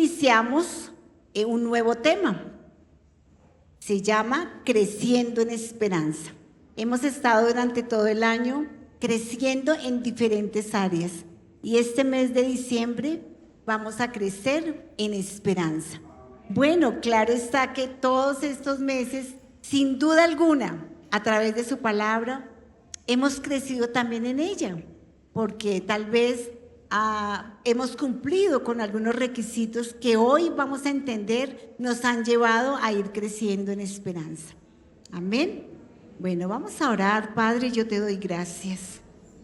iniciamos un nuevo tema. Se llama Creciendo en Esperanza. Hemos estado durante todo el año creciendo en diferentes áreas y este mes de diciembre vamos a crecer en esperanza. Bueno, claro está que todos estos meses, sin duda alguna, a través de su palabra, hemos crecido también en ella, porque tal vez hemos cumplido con algunos requisitos que hoy vamos a entender nos han llevado a ir creciendo en esperanza. Amén. Bueno, vamos a orar. Padre, yo te doy gracias.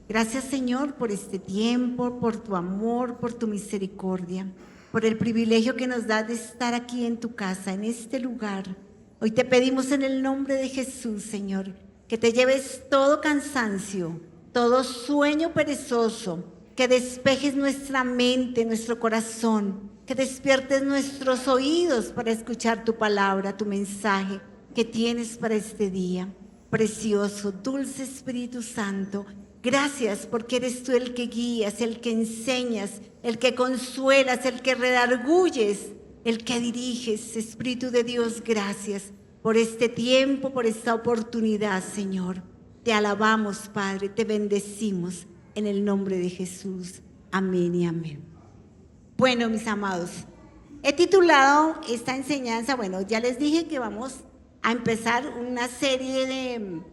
Gracias, Señor, por este tiempo, por tu amor, por tu misericordia, por el privilegio que nos das de estar aquí en tu casa, en este lugar. Hoy te pedimos en el nombre de Jesús, Señor, que te lleves todo cansancio, todo sueño perezoso, que despejes nuestra mente, nuestro corazón, que despiertes nuestros oídos para escuchar tu palabra, tu mensaje que tienes para este día. Precioso, dulce Espíritu Santo, gracias porque eres tú el que guías, el que enseñas, el que consuelas, el que redarguyes, el que diriges. Espíritu de Dios, gracias por este tiempo, por esta oportunidad, Señor. Te alabamos, Padre, te bendecimos en el nombre de Jesús. Amén y amén. Bueno, mis amados, he titulado esta enseñanza, bueno, ya les dije que vamos a empezar una serie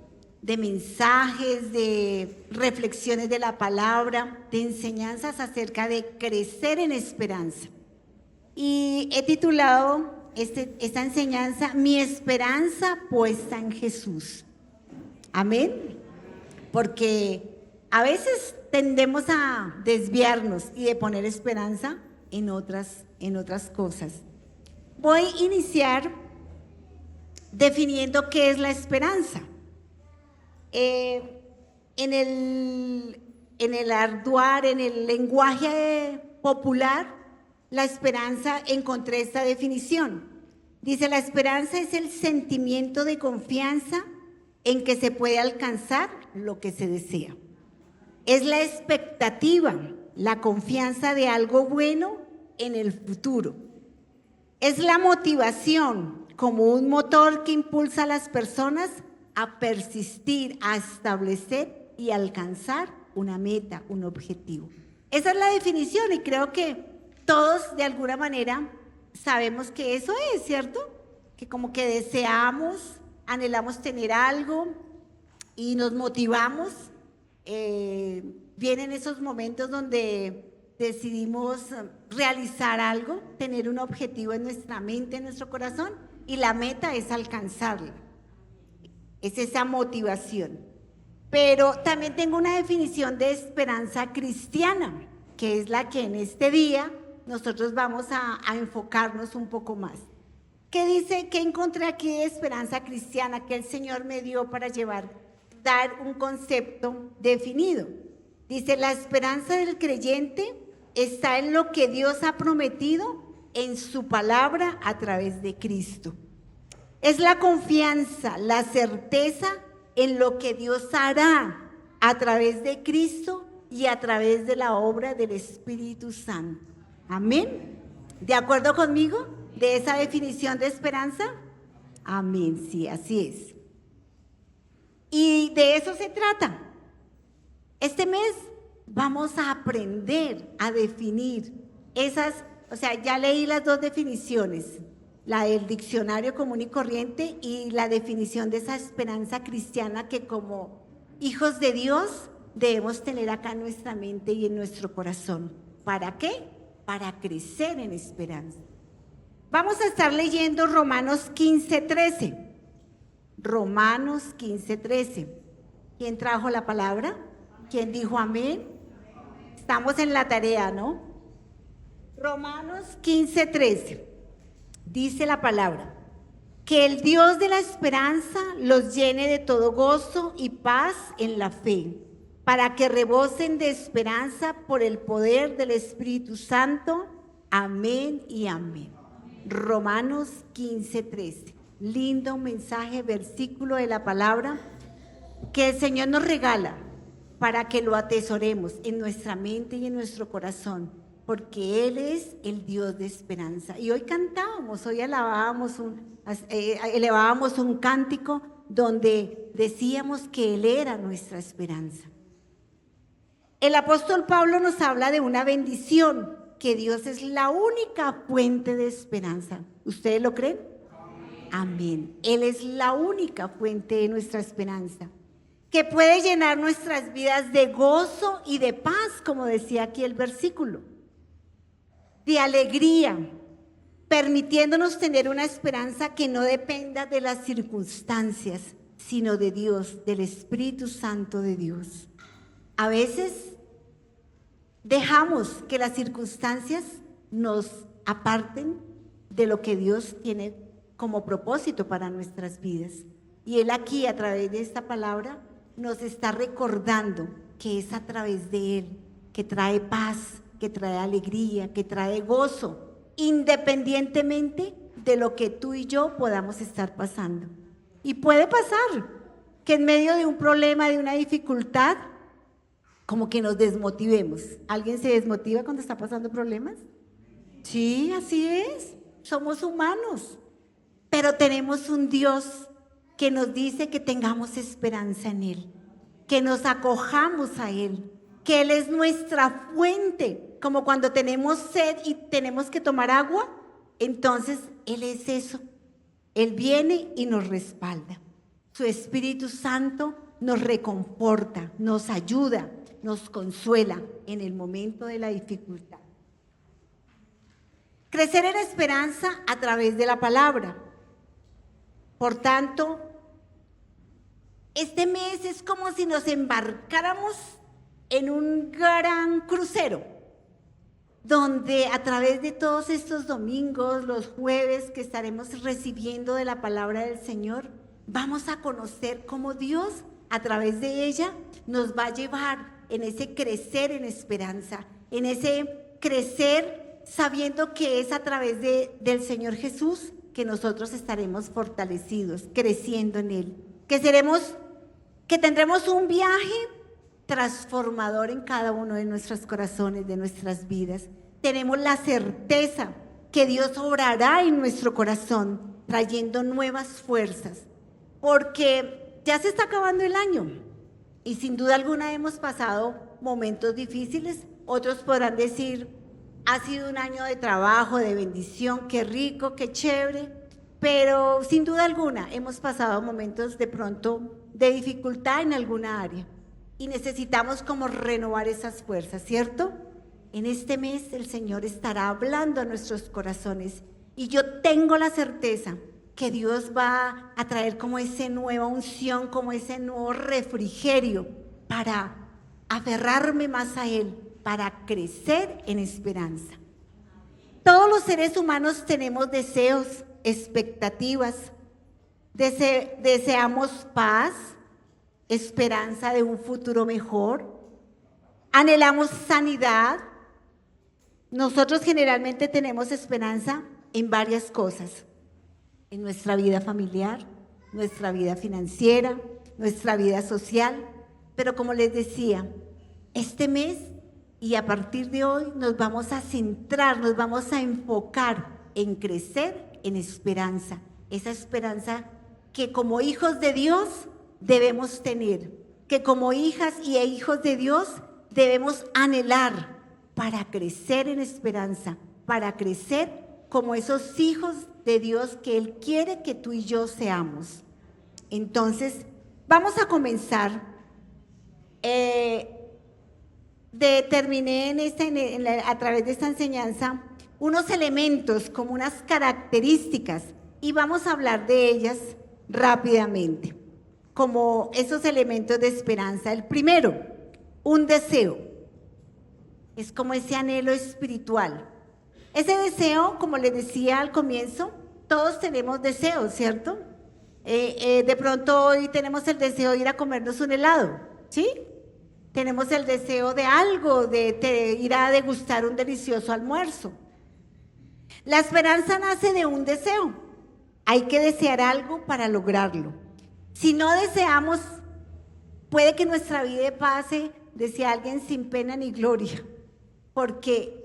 de mensajes, de reflexiones de la palabra, de enseñanzas acerca de crecer en esperanza. Y he titulado esta enseñanza, Mi esperanza puesta en Jesús. Amén. Porque a veces tendemos a desviarnos y de poner esperanza en otras cosas. Voy a iniciar definiendo qué es la esperanza. En el arduar, en el lenguaje popular, la esperanza, encontré esta definición. Dice, la esperanza es el sentimiento de confianza en que se puede alcanzar lo que se desea. Es la expectativa, la confianza de algo bueno en el futuro. Es la motivación como un motor que impulsa a las personas a persistir, a establecer y alcanzar una meta, un objetivo. Esa es la definición y creo que todos de alguna manera sabemos que eso es, ¿cierto? Que como que deseamos, anhelamos tener algo y nos motivamos. Vienen esos momentos donde decidimos realizar algo, tener un objetivo en nuestra mente, en nuestro corazón, y la meta es alcanzarlo. Es esa motivación. Pero también tengo una definición de esperanza cristiana, que es la que en este día nosotros vamos a enfocarnos un poco más. ¿Qué dice? ¿Qué encontré aquí de esperanza cristiana que el Señor me dio para dar un concepto definido? Dice, la esperanza del creyente está en lo que Dios ha prometido en su palabra a través de Cristo. Es la confianza, la certeza en lo que Dios hará a través de Cristo y a través de la obra del Espíritu Santo. Amén. ¿De acuerdo conmigo de esa definición de esperanza? Amén, sí, así es. Y de eso se trata. Este mes vamos a aprender a definir ya leí las dos definiciones, la del diccionario común y corriente y la definición de esa esperanza cristiana que como hijos de Dios debemos tener acá en nuestra mente y en nuestro corazón. ¿Para qué? Para crecer en esperanza. Vamos a estar leyendo Romanos 15:13. Romanos 15:13. ¿Quién trajo la palabra? ¿Quién dijo amén? Estamos en la tarea, ¿no? Romanos 15:13. Dice la palabra, que el Dios de la esperanza los llene de todo gozo y paz en la fe, para que rebosen de esperanza por el poder del Espíritu Santo. Amén y amén. Romanos 15:13. Lindo mensaje, versículo de la palabra que el Señor nos regala para que lo atesoremos en nuestra mente y en nuestro corazón porque Él es el Dios de esperanza. Y hoy cantábamos, hoy elevábamos un cántico donde decíamos que Él era nuestra esperanza. El apóstol Pablo nos habla de una bendición, que Dios es la única fuente de esperanza. ¿Ustedes lo creen? Amén. Él es la única fuente de nuestra esperanza, que puede llenar nuestras vidas de gozo y de paz, como decía aquí el versículo, de alegría, permitiéndonos tener una esperanza que no dependa de las circunstancias, sino de Dios, del Espíritu Santo de Dios. A veces dejamos que las circunstancias nos aparten de lo que Dios tiene como propósito para nuestras vidas. Y Él aquí, a través de esta palabra, nos está recordando que es a través de Él que trae paz, que trae alegría, que trae gozo, independientemente de lo que tú y yo podamos estar pasando. Y puede pasar que en medio de un problema, de una dificultad, como que nos desmotivemos. ¿Alguien se desmotiva cuando está pasando problemas? Sí, así es. Somos humanos, pero tenemos un Dios que nos dice que tengamos esperanza en Él, que nos acojamos a Él, que Él es nuestra fuente, como cuando tenemos sed y tenemos que tomar agua, entonces Él es eso. Él viene y nos respalda. Su Espíritu Santo nos reconforta, nos ayuda, nos consuela en el momento de la dificultad. Crecer en esperanza a través de la palabra. Por tanto, este mes es como si nos embarcáramos en un gran crucero, donde a través de todos estos domingos, los jueves que estaremos recibiendo de la palabra del Señor, vamos a conocer cómo Dios a través de ella nos va a llevar en ese crecer en esperanza, en ese crecer sabiendo que es a través del Señor Jesús que nosotros estaremos fortalecidos, creciendo en Él, que tendremos un viaje transformador en cada uno de nuestros corazones, de nuestras vidas. Tenemos la certeza que Dios obrará en nuestro corazón, trayendo nuevas fuerzas, porque ya se está acabando el año y sin duda alguna hemos pasado momentos difíciles. Otros podrán decir, ha sido un año de trabajo, de bendición, qué rico, qué chévere, pero sin duda alguna hemos pasado momentos de pronto de dificultad en alguna área y necesitamos como renovar esas fuerzas, ¿cierto? En este mes el Señor estará hablando a nuestros corazones y yo tengo la certeza que Dios va a traer como esa nueva unción, como ese nuevo refrigerio para aferrarme más a Él, para crecer en esperanza. Todos los seres humanos tenemos deseos, expectativas, deseamos paz, esperanza de un futuro mejor, anhelamos sanidad. Nosotros generalmente tenemos esperanza en varias cosas, en nuestra vida familiar, nuestra vida financiera, nuestra vida social, pero como les decía, este mes y a partir de hoy nos vamos a centrar, nos vamos a enfocar en crecer en esperanza, esa esperanza que como hijos de Dios debemos tener, que como hijas y hijos de Dios debemos anhelar para crecer en esperanza, para crecer como esos hijos de Dios que Él quiere que tú y yo seamos. Entonces, vamos a comenzar. Determiné a través de esta enseñanza unos elementos como unas características y vamos a hablar de ellas rápidamente, como esos elementos de esperanza. El primero, un deseo. Es como ese anhelo espiritual. Ese deseo, como les decía al comienzo, todos tenemos deseos, ¿cierto? De pronto hoy tenemos el deseo de ir a comernos un helado, ¿sí? Tenemos el deseo de algo, de ir a degustar un delicioso almuerzo. La esperanza nace de un deseo. Hay que desear algo para lograrlo. Si no deseamos, puede que nuestra vida pase, decía alguien, sin pena ni gloria, porque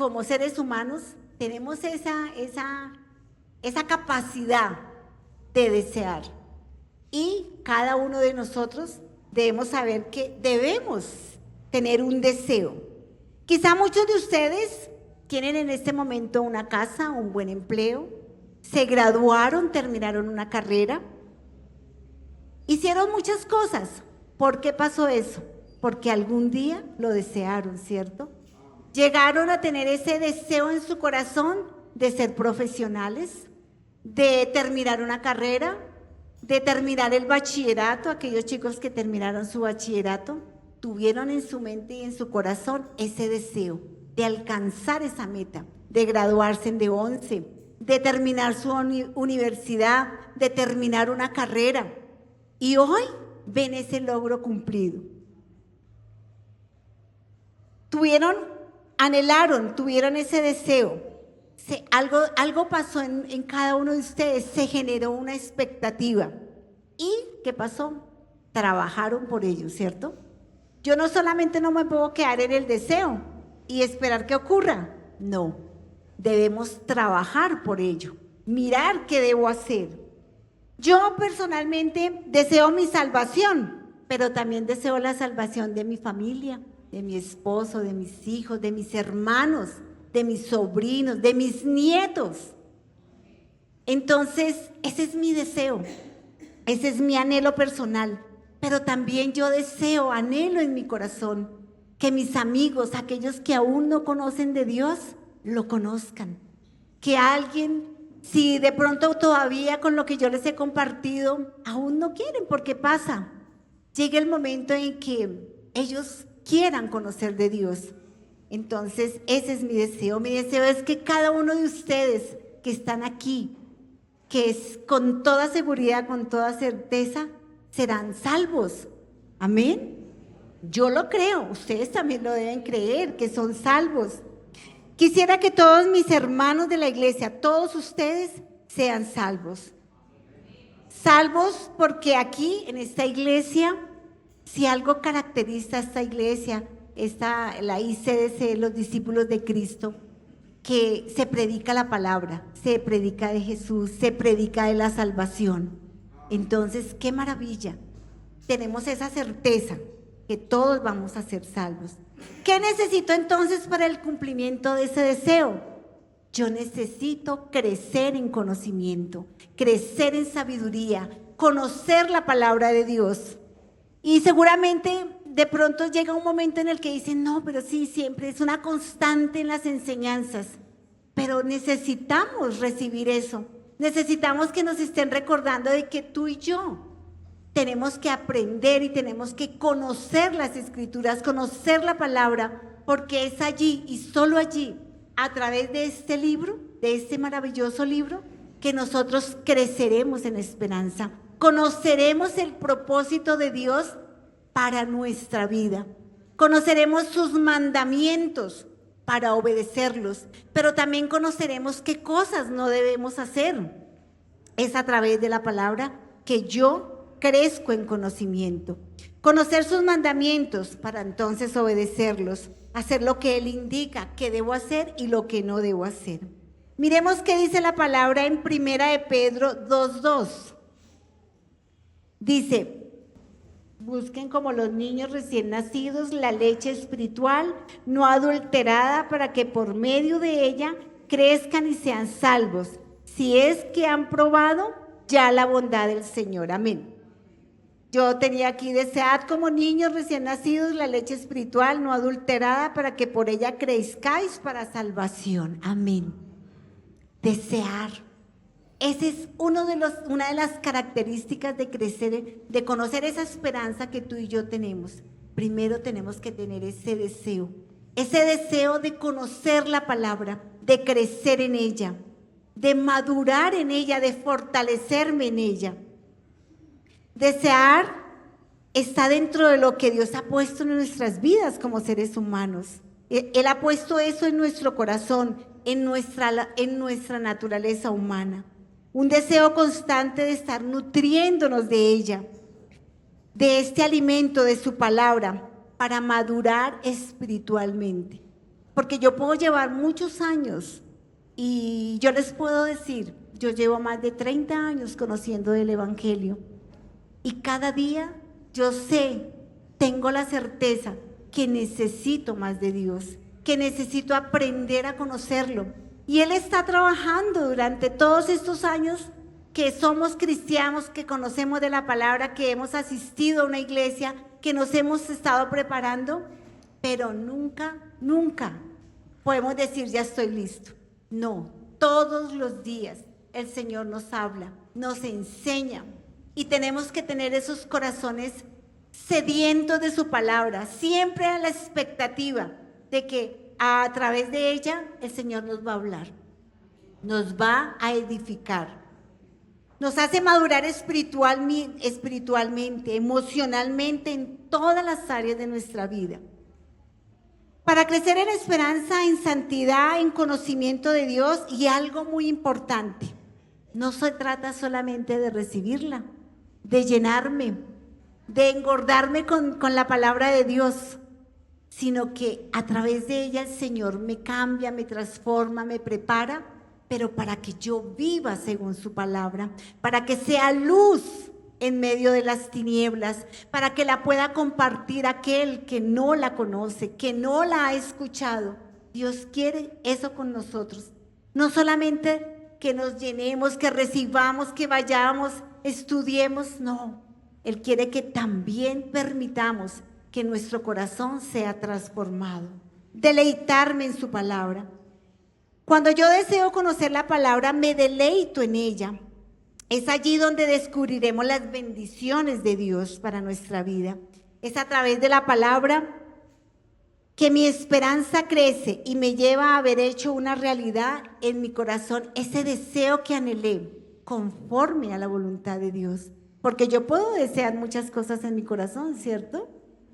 como seres humanos, tenemos esa capacidad de desear. Y cada uno de nosotros debemos saber que debemos tener un deseo. Quizá muchos de ustedes tienen en este momento una casa, un buen empleo, se graduaron, terminaron una carrera, hicieron muchas cosas. ¿Por qué pasó eso? Porque algún día lo desearon, ¿cierto? Llegaron a tener ese deseo en su corazón de ser profesionales, de terminar una carrera, de terminar el bachillerato. Aquellos chicos que terminaron su bachillerato tuvieron en su mente y en su corazón ese deseo de alcanzar esa meta, de graduarse de 11, de terminar su universidad, de terminar una carrera. Y hoy ven ese logro cumplido. Anhelaron, tuvieron ese deseo. Algo pasó en cada uno de ustedes, se generó una expectativa. ¿Y qué pasó? Trabajaron por ello, ¿cierto? Yo no solamente no me puedo quedar en el deseo y esperar que ocurra. No, debemos trabajar por ello, mirar qué debo hacer. Yo personalmente deseo mi salvación, pero también deseo la salvación de mi familia, de mi esposo, de mis hijos, de mis hermanos, de mis sobrinos, de mis nietos. Entonces, ese es mi deseo, ese es mi anhelo personal, pero también yo deseo, anhelo en mi corazón que mis amigos, aquellos que aún no conocen de Dios, lo conozcan. Que alguien, si de pronto todavía con lo que yo les he compartido, aún no quieren, porque pasa, llega el momento en que ellos quieran conocer de Dios. Entonces, ese es mi deseo. Mi deseo es que cada uno de ustedes que están aquí, que es con toda seguridad, con toda certeza, serán salvos. Amén. Yo lo creo, ustedes también lo deben creer, que son salvos. Quisiera que todos mis hermanos de la iglesia, todos ustedes, sean salvos. Salvos porque aquí, en esta iglesia, si algo caracteriza a esta iglesia, la ICDC, los discípulos de Cristo, que se predica la palabra, se predica de Jesús, se predica de la salvación. Entonces, qué maravilla. Tenemos esa certeza que todos vamos a ser salvos. ¿Qué necesito entonces para el cumplimiento de ese deseo? Yo necesito crecer en conocimiento, crecer en sabiduría, conocer la palabra de Dios. Y seguramente de pronto llega un momento en el que dicen, no, pero sí, siempre es una constante en las enseñanzas. Pero necesitamos recibir eso. Necesitamos que nos estén recordando de que tú y yo tenemos que aprender y tenemos que conocer las Escrituras, conocer la palabra, porque es allí y solo allí, a través de este libro, de este maravilloso libro, que nosotros creceremos en esperanza, conoceremos el propósito de Dios para nuestra vida, conoceremos sus mandamientos para obedecerlos, pero también conoceremos qué cosas no debemos hacer. Es a través de la palabra que yo crezco en conocimiento. Conocer sus mandamientos para entonces obedecerlos, hacer lo que Él indica que debo hacer y lo que no debo hacer. Miremos qué dice la palabra en 1 de Pedro 2:2. Dice, busquen como los niños recién nacidos la leche espiritual no adulterada para que por medio de ella crezcan y sean salvos, si es que han probado ya la bondad del Señor. Amén. Yo tenía aquí, desead como niños recién nacidos la leche espiritual no adulterada para que por ella crezcáis para salvación. Amén. Desear. Esa es una de las características de crecer, de conocer esa esperanza que tú y yo tenemos. Primero tenemos que tener ese deseo de conocer la palabra, de crecer en ella, de madurar en ella, de fortalecerme en ella. Desear está dentro de lo que Dios ha puesto en nuestras vidas como seres humanos. Él ha puesto eso en nuestro corazón, en nuestra naturaleza humana. Un deseo constante de estar nutriéndonos de ella, de este alimento, de su palabra, para madurar espiritualmente. porque yo puedo llevar muchos años y yo les puedo decir, yo llevo más de 30 años conociendo el Evangelio y cada día yo sé, tengo la certeza que necesito más de Dios, que necesito aprender a conocerlo. Y Él está trabajando durante todos estos años que somos cristianos, que conocemos de la palabra, que hemos asistido a una iglesia, que nos hemos estado preparando, pero nunca, nunca podemos decir ya estoy listo. No, todos los días el Señor nos habla, nos enseña y tenemos que tener esos corazones sedientos de su palabra, siempre a la expectativa de que a través de ella el Señor nos va a hablar, nos va a edificar, nos hace madurar espiritualmente, emocionalmente, en todas las áreas de nuestra vida. Para crecer en esperanza, en santidad, en conocimiento de Dios, y algo muy importante, no se trata solamente de recibirla, de llenarme, de engordarme con la palabra de Dios, sino que a través de ella el Señor me cambia, me transforma, me prepara, pero para que yo viva según su palabra, para que sea luz en medio de las tinieblas, para que la pueda compartir aquel que no la conoce, que no la ha escuchado. Dios quiere eso con nosotros, no solamente que nos llenemos, que recibamos, que vayamos, estudiemos, no. Él quiere que también permitamos que nuestro corazón sea transformado, deleitarme en su palabra. Cuando yo deseo conocer la palabra, me deleito en ella. Es allí donde descubriremos las bendiciones de Dios para nuestra vida. Es a través de la palabra que mi esperanza crece y me lleva a haber hecho una realidad en mi corazón, ese deseo que anhelé, conforme a la voluntad de Dios. Porque yo puedo desear muchas cosas en mi corazón, ¿cierto?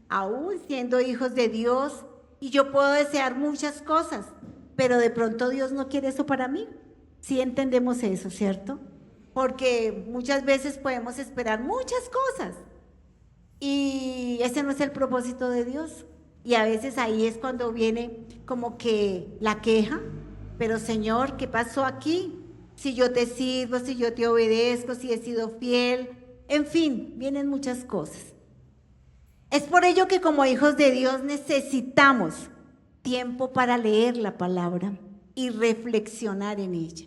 Aún siendo hijos de Dios, y yo puedo desear muchas cosas, pero de pronto Dios no quiere eso para mí. Sí entendemos eso, ¿cierto? Porque muchas veces podemos esperar muchas cosas y ese no es el propósito de Dios. Y a veces ahí es cuando viene como que la queja, pero Señor, ¿qué pasó aquí? Si yo te sirvo, si yo te obedezco, si he sido fiel, en fin, vienen muchas cosas. Es por ello que como hijos de Dios necesitamos tiempo para leer la palabra y reflexionar en ella.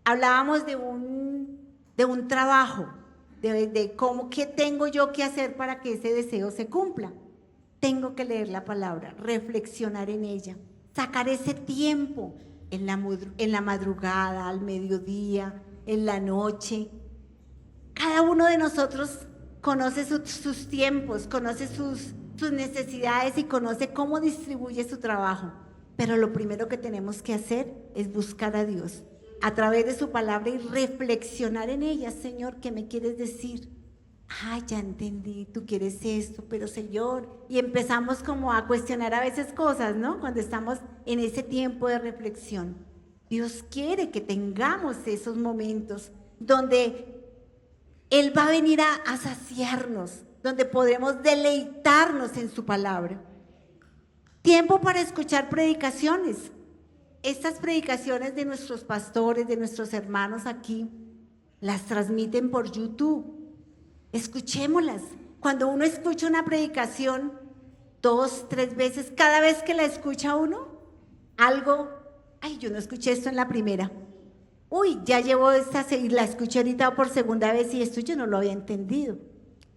Hablábamos de un trabajo, de cómo, qué tengo yo que hacer para que ese deseo se cumpla. Tengo que leer la palabra, reflexionar en ella, sacar ese tiempo en la madrugada, al mediodía, en la noche. Cada uno de nosotros conoce sus tiempos, conoce sus necesidades y conoce cómo distribuye su trabajo. Pero lo primero que tenemos que hacer es buscar a Dios a través de su palabra y reflexionar en ella. Señor, ¿qué me quieres decir? Ya entendí, tú quieres esto, pero Señor, y empezamos como a cuestionar a veces cosas, ¿no? Cuando estamos en ese tiempo de reflexión. Dios quiere que tengamos esos momentos donde Él va a venir a saciarnos, donde podremos deleitarnos en su palabra. Tiempo para escuchar predicaciones. Estas predicaciones de nuestros pastores, de nuestros hermanos aquí, las transmiten por YouTube. Escuchémoslas. Cuando uno escucha una predicación 2, 3 veces, cada vez que la escucha uno, algo, yo no escuché esto en la primera. Ya llevo y la escuché ahorita por segunda vez y esto yo no lo había entendido.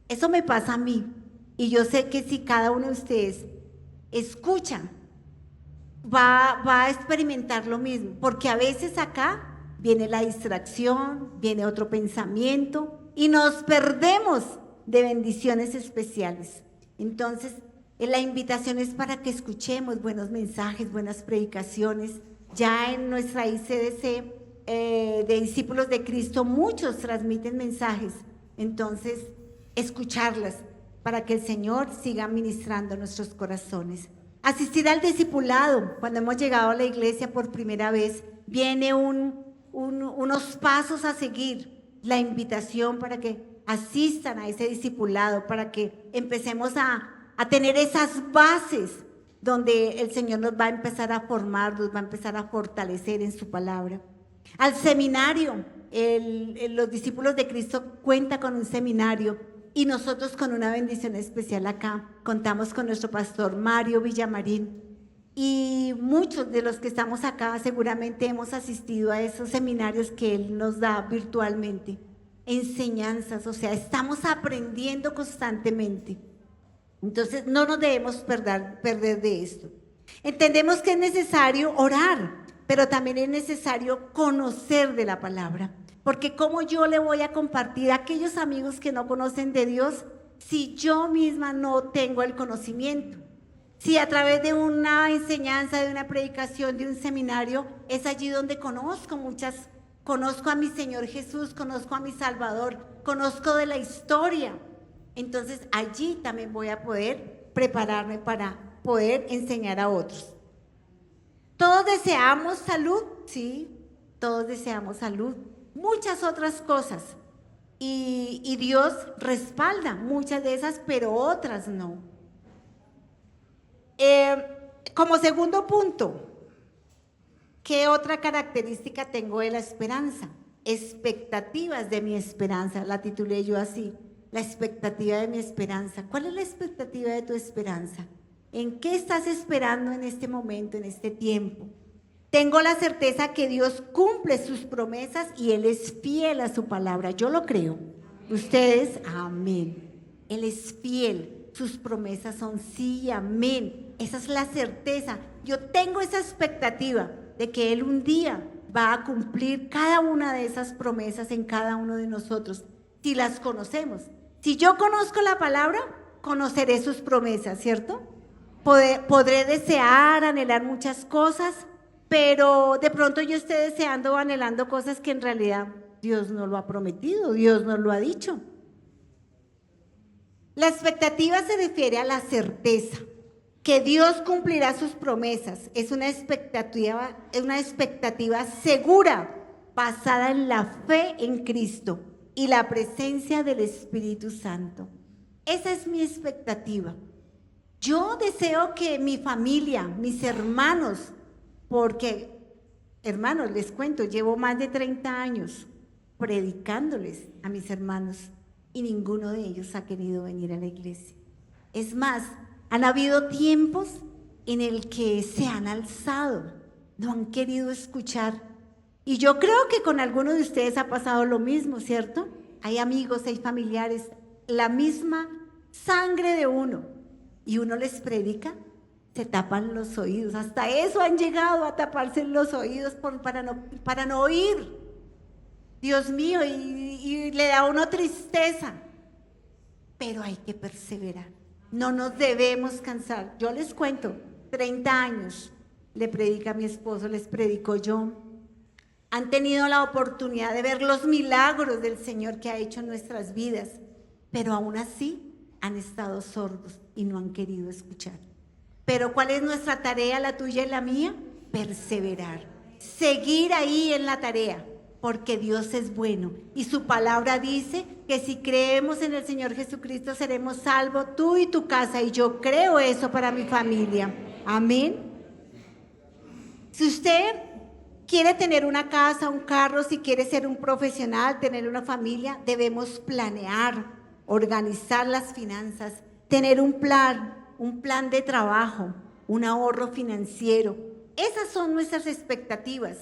Eso me pasa a mí. Y yo sé que si cada uno de ustedes escucha, va a experimentar lo mismo, porque a veces acá viene la distracción, viene otro pensamiento y nos perdemos de bendiciones especiales. Entonces, la invitación es para que escuchemos buenos mensajes, buenas predicaciones. Ya en nuestra ICDC de discípulos de Cristo, muchos transmiten mensajes. Entonces, escucarlas para que el Señor siga ministrando nuestros corazones. Asistir al discipulado. Cuando hemos llegado a la iglesia por primera vez, viene unos pasos a seguir. La invitación para que asistan a ese discipulado, para que empecemos a tener esas bases donde el Señor nos va a empezar a formar, nos va a empezar a fortalecer en su palabra. Al seminario, los discípulos de Cristo cuentan con un seminario y nosotros con una bendición especial acá. Contamos con nuestro pastor Mario Villamarín y muchos de los que estamos acá seguramente hemos asistido a esos seminarios que él nos da virtualmente. Enseñanzas, o sea, estamos aprendiendo constantemente. Entonces no nos debemos perder de esto. Entendemos que es necesario orar, pero también es necesario conocer de la palabra. Porque ¿cómo yo le voy a compartir a aquellos amigos que no conocen de Dios si yo misma no tengo el conocimiento? Si a través de una enseñanza, de una predicación, de un seminario, es allí donde conozco a mi Señor Jesús, conozco a mi Salvador, conozco de la historia. Entonces allí también voy a poder prepararme para poder enseñar a otros. ¿Todos deseamos salud? Sí, todos deseamos salud. Muchas otras cosas. Y Dios respalda muchas de esas, pero otras no. Como segundo punto, ¿qué otra característica tengo de la esperanza? Expectativas de mi esperanza, la titulé yo así, la expectativa de mi esperanza. ¿Cuál es la expectativa de tu esperanza? ¿En qué estás esperando en este momento, en este tiempo? Tengo la certeza que Dios cumple sus promesas y Él es fiel a su palabra. Yo lo creo. Ustedes, amén. Él es fiel. Sus promesas son sí, amén. Esa es la certeza. Yo tengo esa expectativa de que Él un día va a cumplir cada una de esas promesas en cada uno de nosotros, si las conocemos. Si yo conozco la palabra, conoceré sus promesas, ¿cierto? Podré desear, anhelar muchas cosas, pero de pronto yo esté deseando o anhelando cosas que en realidad Dios no lo ha prometido, Dios no lo ha dicho. La expectativa se refiere a la certeza, que Dios cumplirá sus promesas. Es una expectativa segura, basada en la fe en Cristo y la presencia del Espíritu Santo. Esa es mi expectativa. Yo deseo que mi familia, mis hermanos, porque, hermanos, les cuento, llevo más de 30 años predicándoles a mis hermanos y ninguno de ellos ha querido venir a la iglesia. Es más, han habido tiempos en el que se han alzado, no han querido escuchar. Y yo creo que con algunos de ustedes ha pasado lo mismo, ¿cierto? Hay amigos, hay familiares, la misma sangre de uno, y uno les predica, se tapan los oídos. Hasta eso han llegado a taparse los oídos para no oír. Dios mío, y le da a uno tristeza. Pero hay que perseverar. No nos debemos cansar. Yo les cuento, 30 años le predica a mi esposo, les predico yo. Han tenido la oportunidad de ver los milagros del Señor que ha hecho en nuestras vidas, pero aún así han estado sordos y no han querido escuchar. Pero ¿cuál es nuestra tarea, la tuya y la mía? Perseverar, seguir ahí en la tarea, porque Dios es bueno y su palabra dice que si creemos en el Señor Jesucristo seremos salvos, tú y tu casa, y yo creo eso para mi familia. Amén. Si usted quiere tener una casa, un carro, si quiere ser un profesional, tener una familia, debemos planear, organizar las finanzas, tener un plan de trabajo, un ahorro financiero. Esas son nuestras expectativas.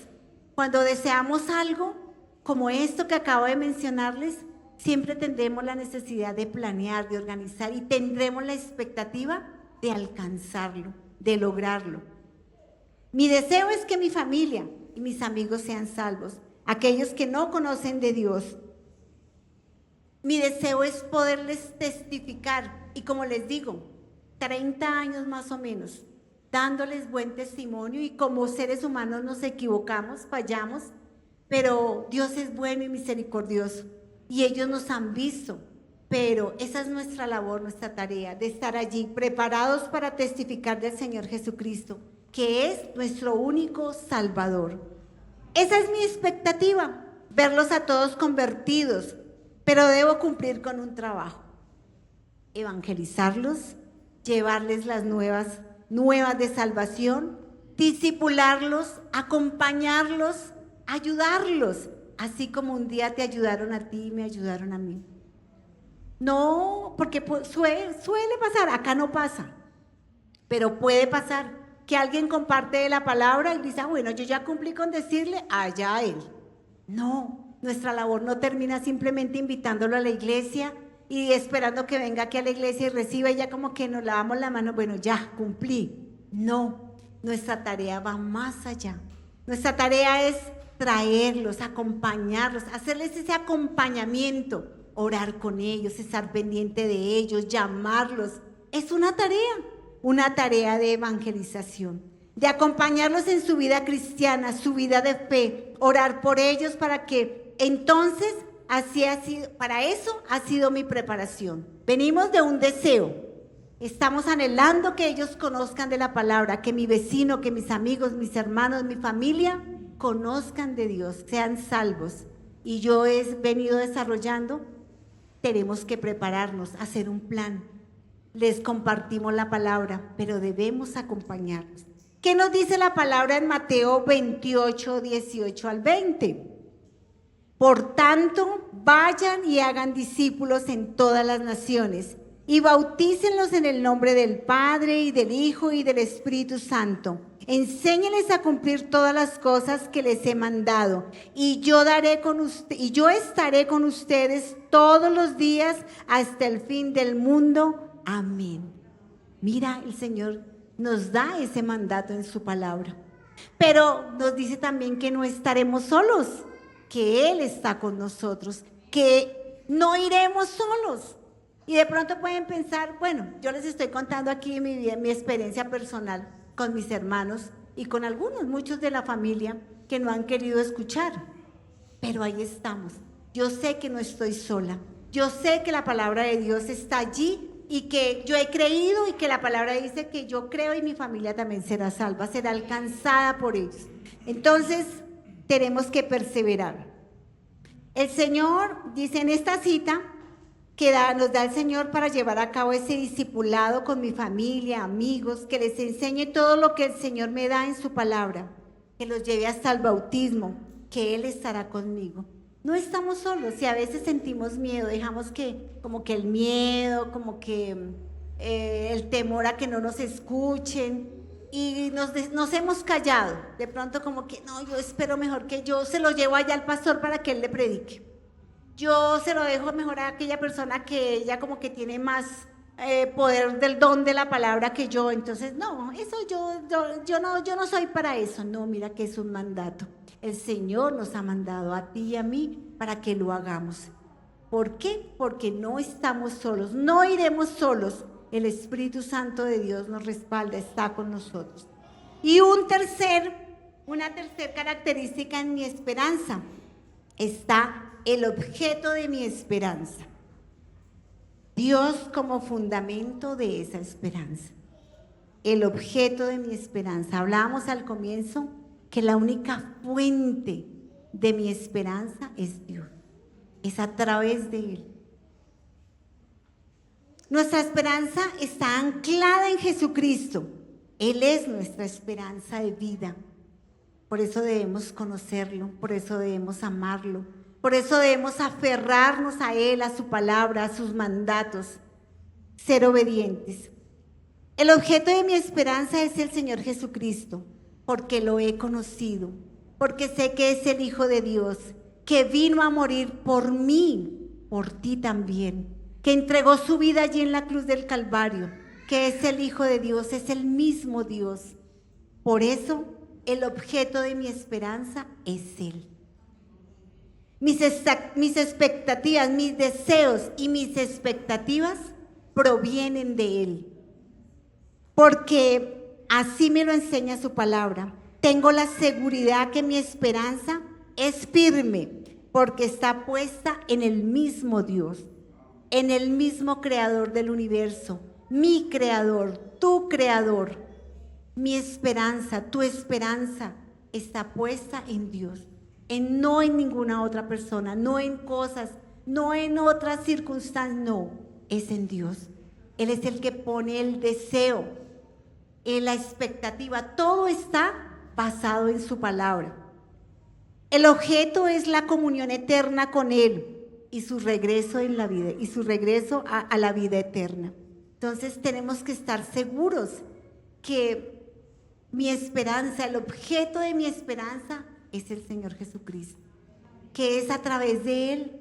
Cuando deseamos algo como esto que acabo de mencionarles, siempre tendremos la necesidad de planear, de organizar, y tendremos la expectativa de alcanzarlo, de lograrlo. Mi deseo es que mi familia y mis amigos sean salvos, aquellos que no conocen de Dios. Mi deseo es poderles testificar, y como les digo, 30 años más o menos, dándoles buen testimonio, y como seres humanos nos equivocamos, fallamos, pero Dios es bueno y misericordioso, y ellos nos han visto, pero esa es nuestra labor, nuestra tarea, de estar allí preparados para testificar del Señor Jesucristo, que es nuestro único Salvador. Esa es mi expectativa, verlos a todos convertidos, pero debo cumplir con un trabajo: evangelizarlos, llevarles las nuevas nuevas de salvación, discipularlos, acompañarlos, ayudarlos, así como un día te ayudaron a ti y me ayudaron a mí. No, porque suele pasar, acá no pasa, pero puede pasar que alguien comparte de la palabra y dice, bueno, yo ya cumplí con decirle, allá él. No, nuestra labor no termina simplemente invitándolo a la iglesia y esperando que venga aquí a la iglesia y reciba y ya como que nos lavamos la mano, bueno, ya cumplí. No, nuestra tarea va más allá. Nuestra tarea es traerlos, acompañarlos, hacerles ese acompañamiento, orar con ellos, estar pendiente de ellos, llamarlos. Es una tarea de evangelización, de acompañarlos en su vida cristiana, su vida de fe, orar por ellos para que entonces, así ha sido, para eso ha sido mi preparación. Venimos de un deseo, estamos anhelando que ellos conozcan de la palabra, que mi vecino, que mis amigos, mis hermanos, mi familia conozcan de Dios, sean salvos. Y yo he venido desarrollando, tenemos que prepararnos, hacer un plan. Les compartimos la palabra, pero debemos acompañarlos. ¿Qué nos dice la palabra en Mateo 28, 18 al 20? Por tanto, vayan y hagan discípulos en todas las naciones y bautícenlos en el nombre del Padre y del Hijo y del Espíritu Santo. Enséñenles a cumplir todas las cosas que les he mandado y yo estaré con ustedes todos los días hasta el fin del mundo. Amén. Mira, el Señor nos da ese mandato en su palabra, pero nos dice también que no estaremos solos, que Él está con nosotros, que no iremos solos. Y de pronto pueden pensar, bueno, yo les estoy contando aquí mi experiencia personal con mis hermanos y con muchos de la familia que no han querido escuchar, pero ahí estamos. Yo sé que no estoy sola, yo sé que la palabra de Dios está allí y que yo he creído y que la palabra dice que yo creo y mi familia también será salva, será alcanzada por ellos. Entonces, tenemos que perseverar. El Señor dice en esta cita que nos da el Señor para llevar a cabo ese discipulado con mi familia, amigos, que les enseñe todo lo que el Señor me da en su palabra, que los lleve hasta el bautismo, que Él estará conmigo. No estamos solos, si a veces sentimos miedo, dejamos como que el miedo, como que el temor a que no nos escuchen y nos hemos callado, de pronto como que no, yo espero mejor que yo se lo llevo allá al pastor para que él le predique. Yo se lo dejo mejor a aquella persona que ella como que tiene más poder del don de la palabra que yo, entonces no, eso yo no soy para eso. No, mira que es un mandato. El Señor nos ha mandado a ti y a mí para que lo hagamos. ¿Por qué? Porque no estamos solos, no iremos solos. El Espíritu Santo de Dios nos respalda, está con nosotros. Y una tercera característica en mi esperanza está el objeto de mi esperanza. Dios como fundamento de esa esperanza. El objeto de mi esperanza. Hablábamos al comienzo que la única fuente de mi esperanza es Dios. Es a través de Él. Nuestra esperanza está anclada en Jesucristo. Él es nuestra esperanza de vida. Por eso debemos conocerlo, por eso debemos amarlo, por eso debemos aferrarnos a Él, a su palabra, a sus mandatos, ser obedientes. El objeto de mi esperanza es el Señor Jesucristo, porque lo he conocido, porque sé que es el Hijo de Dios, que vino a morir por mí, por ti también, que entregó su vida allí en la cruz del Calvario, que es el Hijo de Dios, es el mismo Dios. Por eso, el objeto de mi esperanza es Él. Mis expectativas, mis deseos y mis expectativas provienen de Él, porque así me lo enseña su palabra. Tengo la seguridad que mi esperanza es firme, porque está puesta en el mismo Dios, en el mismo creador del universo, mi creador, tu creador. Mi esperanza, tu esperanza está puesta en Dios, no en ninguna otra persona, no en cosas, no en otras circunstancias, no, es en Dios. Él es el que pone el deseo en la expectativa, todo está basado en su palabra. El objeto es la comunión eterna con Él y su regreso en la vida, y su regreso a la vida eterna. Entonces tenemos que estar seguros que mi esperanza, el objeto de mi esperanza es el Señor Jesucristo, que es a través de Él.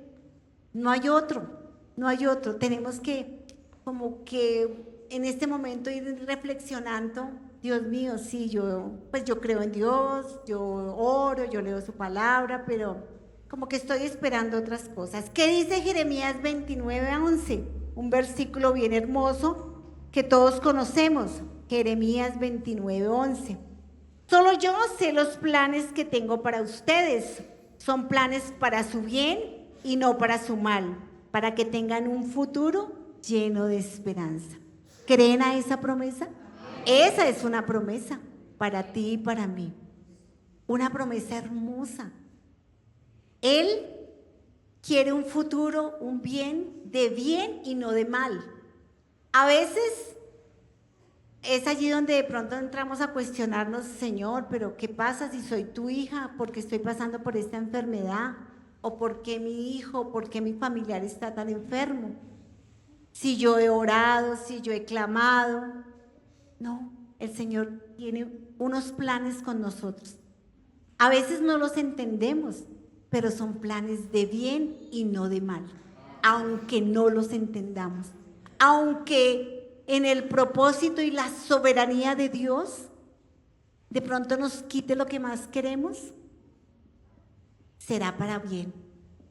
No hay otro, no hay otro. Tenemos que, como que en este momento, ir reflexionando. Dios mío, sí, yo creo en Dios, yo oro, yo leo su palabra, pero como que estoy esperando otras cosas. ¿Qué dice Jeremías 29:11? Un versículo bien hermoso que todos conocemos. Jeremías 29:11. Solo yo sé los planes que tengo para ustedes. Son planes para su bien y no para su mal, para que tengan un futuro lleno de esperanza. ¿Creen a esa promesa? Esa es una promesa para ti y para mí. Una promesa hermosa. Él quiere un futuro, un bien, de bien y no de mal. A veces es allí donde de pronto entramos a cuestionarnos, Señor, pero ¿qué pasa si soy tu hija? ¿Por qué estoy pasando por esta enfermedad? ¿O por qué mi hijo, por qué mi familiar está tan enfermo? Si yo he orado, si yo he clamado. No, el Señor tiene unos planes con nosotros. A veces no los entendemos, pero son planes de bien y no de mal, aunque no los entendamos. Aunque en el propósito y la soberanía de Dios de pronto nos quite lo que más queremos, será para bien,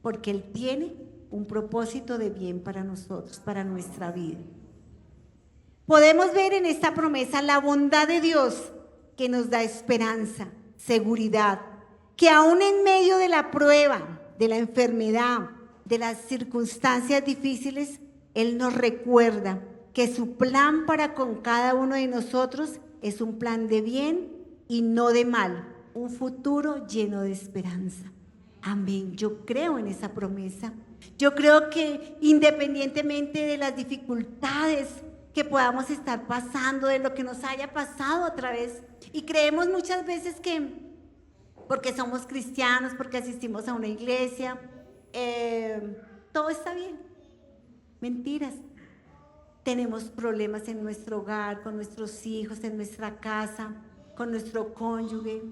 porque Él tiene un propósito de bien para nosotros, para nuestra vida. Podemos ver en esta promesa la bondad de Dios, que nos da esperanza, seguridad, que aún en medio de la prueba, de la enfermedad, de las circunstancias difíciles, Él nos recuerda que su plan para con cada uno de nosotros es un plan de bien y no de mal, un futuro lleno de esperanza. Amén. Yo creo en esa promesa. Yo creo que independientemente de las dificultades que podamos estar pasando, de lo que nos haya pasado a través, y creemos muchas veces que porque somos cristianos, porque asistimos a una iglesia, todo está bien. Mentiras. Tenemos problemas en nuestro hogar, con nuestros hijos, en nuestra casa, con nuestro cónyuge.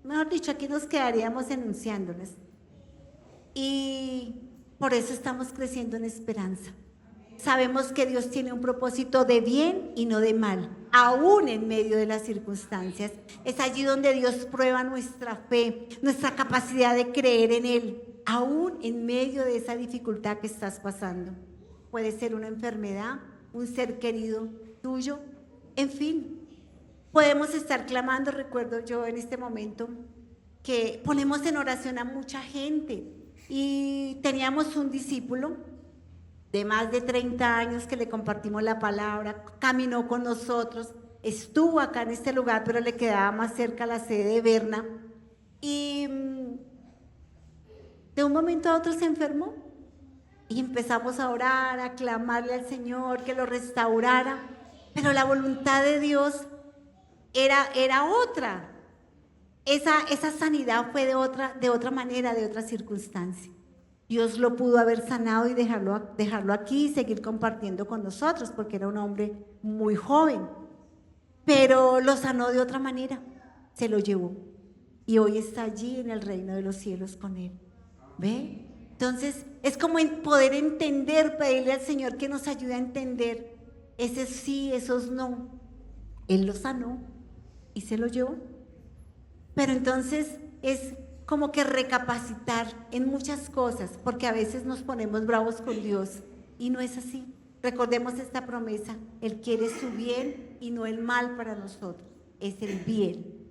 Mejor dicho, aquí nos quedaríamos enunciándoles. Y por eso estamos creciendo en esperanza. Sabemos que Dios tiene un propósito de bien y no de mal, aún en medio de las circunstancias. Es allí donde Dios prueba nuestra fe, nuestra capacidad de creer en Él, aún en medio de esa dificultad que estás pasando. Puede ser una enfermedad, un ser querido tuyo, en fin. Podemos estar clamando. Recuerdo yo en este momento que ponemos en oración a mucha gente y teníamos un discípulo de más de 30 años que le compartimos la palabra, caminó con nosotros, estuvo acá en este lugar, pero le quedaba más cerca la sede de Berna, y de un momento a otro se enfermó y empezamos a orar, a clamarle al Señor que lo restaurara, pero la voluntad de Dios era otra. Esa sanidad fue de otra manera, de otra circunstancia. Dios lo pudo haber sanado y dejarlo aquí y seguir compartiendo con nosotros, porque era un hombre muy joven, pero lo sanó de otra manera, se lo llevó y hoy está allí en el reino de los cielos con Él. ¿Ve? Entonces es como poder entender, pedirle al Señor que nos ayude a entender ese sí, esos no. Él lo sanó y se lo llevó, pero entonces es como que recapacitar en muchas cosas, porque a veces nos ponemos bravos con Dios y no es así. Recordemos esta promesa: Él quiere su bien y no el mal para nosotros, es el bien.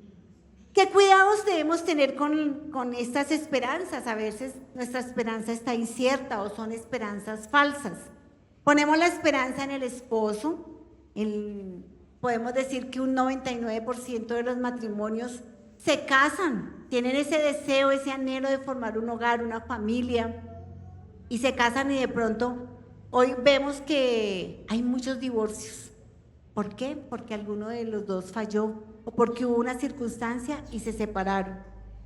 ¿Qué cuidados debemos tener con estas esperanzas? A veces nuestra esperanza está incierta o son esperanzas falsas. Ponemos la esperanza en el esposo. Podemos decir que un 99% de los matrimonios se casan, tienen ese deseo, ese anhelo de formar un hogar, una familia, y se casan y de pronto hoy vemos que hay muchos divorcios. ¿Por qué? Porque alguno de los dos falló o porque hubo una circunstancia y se separaron.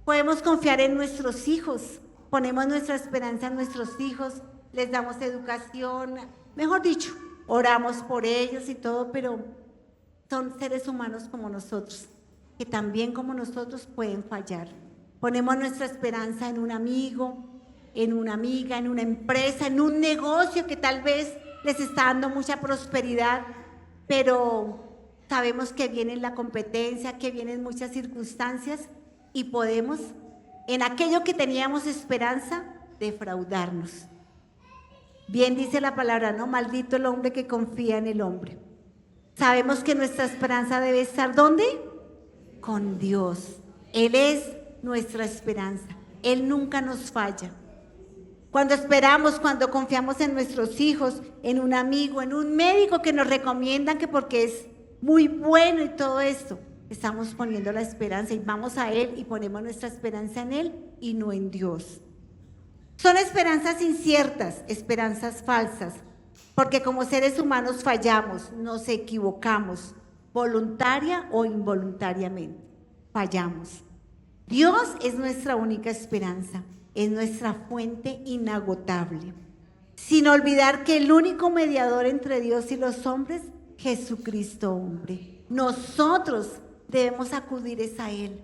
Podemos confiar en nuestros hijos, ponemos nuestra esperanza en nuestros hijos, les damos educación, mejor dicho, oramos por ellos y todo, pero son seres humanos como nosotros, que también como nosotros pueden fallar. Ponemos nuestra esperanza en un amigo, en una amiga, en una empresa, en un negocio que tal vez les está dando mucha prosperidad, pero sabemos que viene la competencia, que vienen muchas circunstancias y podemos, en aquello que teníamos esperanza, defraudarnos. Bien dice la palabra, ¿no? Maldito el hombre que confía en el hombre. Sabemos que nuestra esperanza debe estar, ¿dónde? Con Dios. Él es nuestra esperanza. Él nunca nos falla. Cuando esperamos, cuando confiamos en nuestros hijos, en un amigo, en un médico que nos recomiendan que porque es muy bueno y todo esto, estamos poniendo la esperanza y vamos a Él y ponemos nuestra esperanza en Él y no en Dios. Son esperanzas inciertas, esperanzas falsas, porque como seres humanos fallamos, nos equivocamos, voluntaria o involuntariamente, fallamos. Dios es nuestra única esperanza, es nuestra fuente inagotable. Sin olvidar que el único mediador entre Dios y los hombres, Jesucristo hombre. Nosotros debemos acudir a Él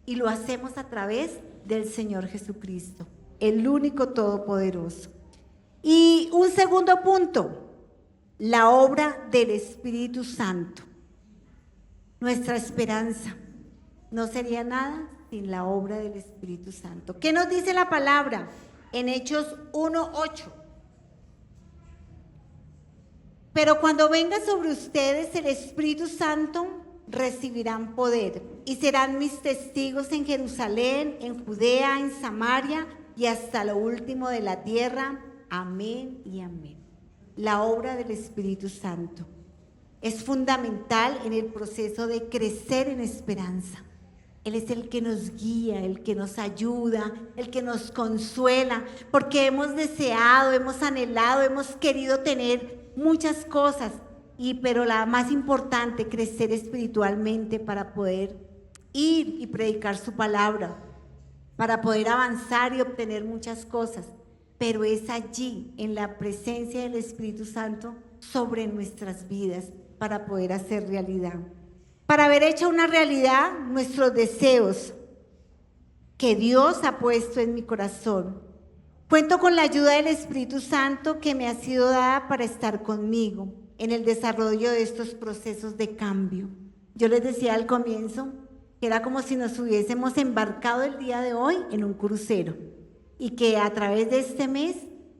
y lo hacemos a través del Señor Jesucristo, el único todopoderoso. Y un segundo punto, la obra del Espíritu Santo. Nuestra esperanza no sería nada sin la obra del Espíritu Santo. ¿Qué nos dice la palabra? En Hechos 1:8. Pero cuando venga sobre ustedes el Espíritu Santo, recibirán poder y serán mis testigos en Jerusalén, en Judea, en Samaria y hasta lo último de la tierra. Amén y amén. La obra del Espíritu Santo es fundamental en el proceso de crecer en esperanza. Él es el que nos guía, el que nos ayuda, el que nos consuela, porque hemos deseado, hemos anhelado, hemos querido tener muchas cosas, pero la más importante, crecer espiritualmente para poder ir y predicar su palabra, para poder avanzar y obtener muchas cosas. Pero es allí, en la presencia del Espíritu Santo, sobre nuestras vidas, para poder hacer realidad. Para haber hecho una realidad nuestros deseos que Dios ha puesto en mi corazón. Cuento con la ayuda del Espíritu Santo que me ha sido dada para estar conmigo en el desarrollo de estos procesos de cambio. Yo les decía al comienzo que era como si nos hubiésemos embarcado el día de hoy en un crucero y que a través de este mes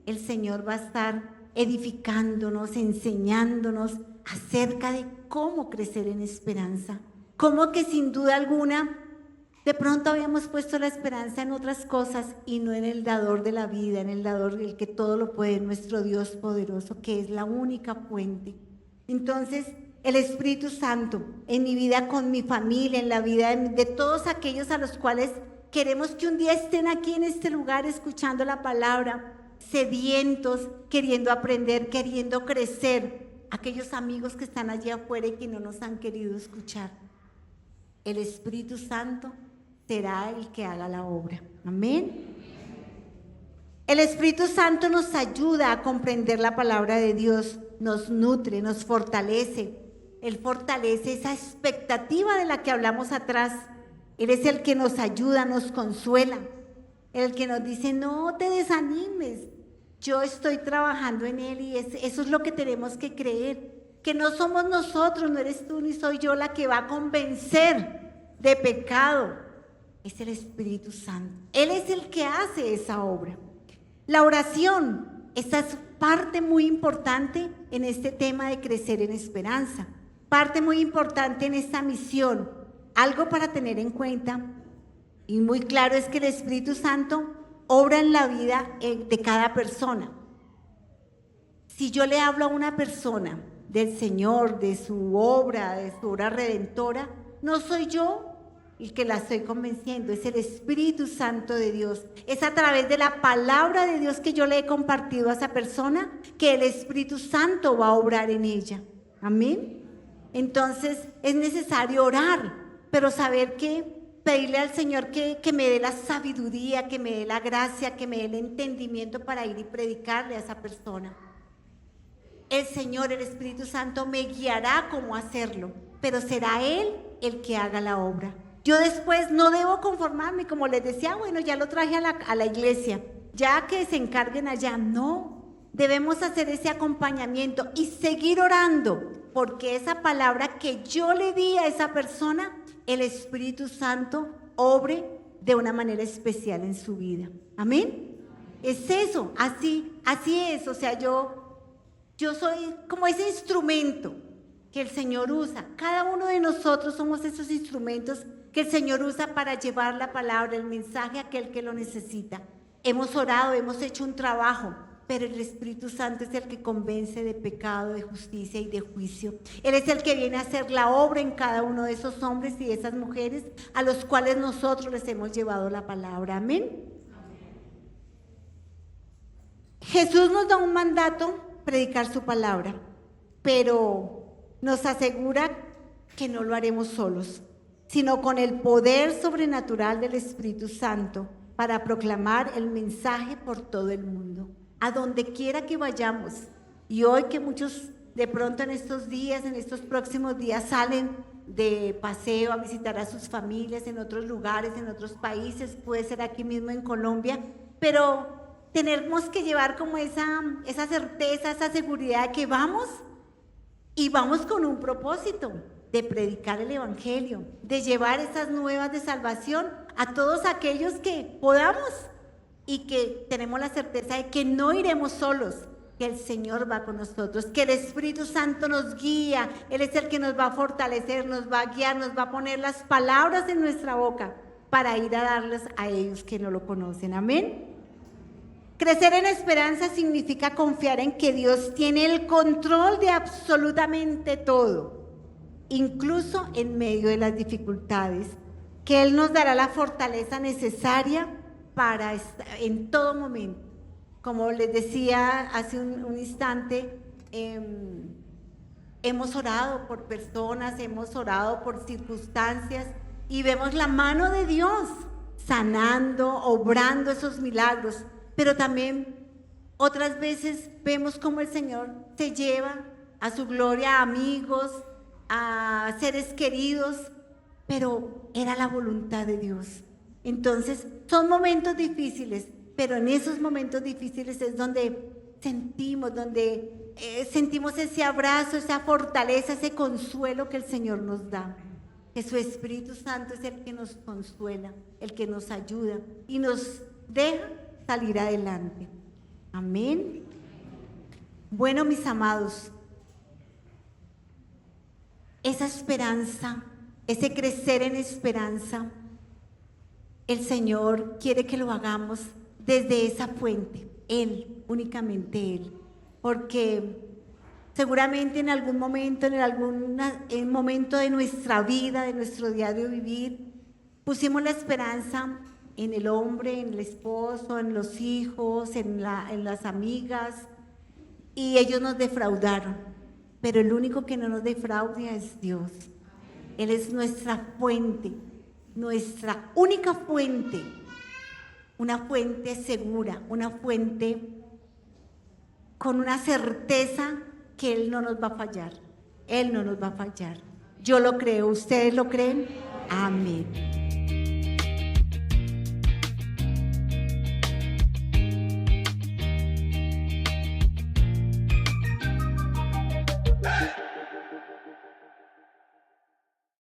el Señor va a estar edificándonos, enseñándonos acerca de cómo crecer en esperanza, cómo que sin duda alguna de pronto habíamos puesto la esperanza en otras cosas y no en el dador de la vida, en el dador del que todo lo puede, nuestro Dios poderoso, que es la única fuente. Entonces, el Espíritu Santo en mi vida con mi familia, en la vida de todos aquellos a los cuales queremos que un día estén aquí en este lugar escuchando la palabra, sedientos, queriendo aprender, queriendo crecer, aquellos amigos que están allí afuera y que no nos han querido escuchar. El Espíritu Santo será el que haga la obra. Amén. El Espíritu Santo nos ayuda a comprender la palabra de Dios, nos nutre, nos fortalece. Él fortalece esa expectativa de la que hablamos atrás. Él es el que nos ayuda, nos consuela. El que nos dice, no te desanimes. Yo estoy trabajando en Él y eso es lo que tenemos que creer, que no somos nosotros, no eres tú ni soy yo la que va a convencer de pecado, es el Espíritu Santo. Él es el que hace esa obra. La oración, esta es parte muy importante en este tema de crecer en esperanza, parte muy importante en esta misión. Algo para tener en cuenta y muy claro es que el Espíritu Santo obra en la vida de cada persona. Si yo le hablo a una persona del Señor, de su obra redentora, no soy yo el que la estoy convenciendo, es el Espíritu Santo de Dios. Es a través de la palabra de Dios que yo le he compartido a esa persona que el Espíritu Santo va a obrar en ella. Amén. Entonces es necesario orar, pero saber que pedirle al Señor que me dé la sabiduría, que me dé la gracia, que me dé el entendimiento para ir y predicarle a esa persona. El Señor, el Espíritu Santo me guiará cómo hacerlo, pero será Él el que haga la obra. Yo después no debo conformarme, como les decía, bueno, ya lo traje a la iglesia, ya que se encarguen allá. No, debemos hacer ese acompañamiento y seguir orando, porque esa palabra que yo le di a esa persona, el Espíritu Santo obre de una manera especial en su vida. Amén. Es eso, así es. O sea, yo soy como ese instrumento que el Señor usa. Cada uno de nosotros somos esos instrumentos que el Señor usa para llevar la palabra, el mensaje a aquel que lo necesita. Hemos orado, hemos hecho un trabajo, pero el Espíritu Santo es el que convence de pecado, de justicia y de juicio. Él es el que viene a hacer la obra en cada uno de esos hombres y de esas mujeres a los cuales nosotros les hemos llevado la palabra. Amén. Jesús nos da un mandato, predicar su palabra, pero nos asegura que no lo haremos solos, sino con el poder sobrenatural del Espíritu Santo para proclamar el mensaje por todo el mundo, a donde quiera que vayamos. Y hoy que muchos de pronto en estos días, en estos próximos días salen de paseo a visitar a sus familias en otros lugares, en otros países, puede ser aquí mismo en Colombia, pero tenemos que llevar como esa certeza, esa seguridad de que vamos y vamos con un propósito de predicar el Evangelio, de llevar esas nuevas de salvación a todos aquellos que podamos y que tenemos la certeza de que no iremos solos, que el Señor va con nosotros, que el Espíritu Santo nos guía, Él es el que nos va a fortalecer, nos va a guiar, nos va a poner las palabras en nuestra boca para ir a darles a ellos que no lo conocen. Amén. Crecer en esperanza significa confiar en que Dios tiene el control de absolutamente todo, incluso en medio de las dificultades, que Él nos dará la fortaleza necesaria para estar en todo momento. Como les decía hace un instante, hemos orado por personas, hemos orado por circunstancias y vemos la mano de Dios sanando, obrando esos milagros. Pero también otras veces vemos cómo el Señor se lleva a su gloria a amigos, a seres queridos, pero era la voluntad de Dios. Entonces, son momentos difíciles, pero en esos momentos difíciles es donde sentimos ese abrazo, esa fortaleza, ese consuelo que el Señor nos da. Que su Espíritu Santo es el que nos consuela, el que nos ayuda y nos deja salir adelante. Amén. Bueno, mis amados, esa esperanza, ese crecer en esperanza, el Señor quiere que lo hagamos desde esa fuente, Él, únicamente Él, porque seguramente en algún momento, en momento de nuestra vida, de nuestro diario vivir, pusimos la esperanza en el hombre, en el esposo, en los hijos, en las amigas, y ellos nos defraudaron, pero el único que no nos defrauda es Dios. Él es nuestra fuente, nuestra única fuente, una fuente segura, una fuente con una certeza que Él no nos va a fallar, Él no nos va a fallar. Yo lo creo, ¿ustedes lo creen? Amén.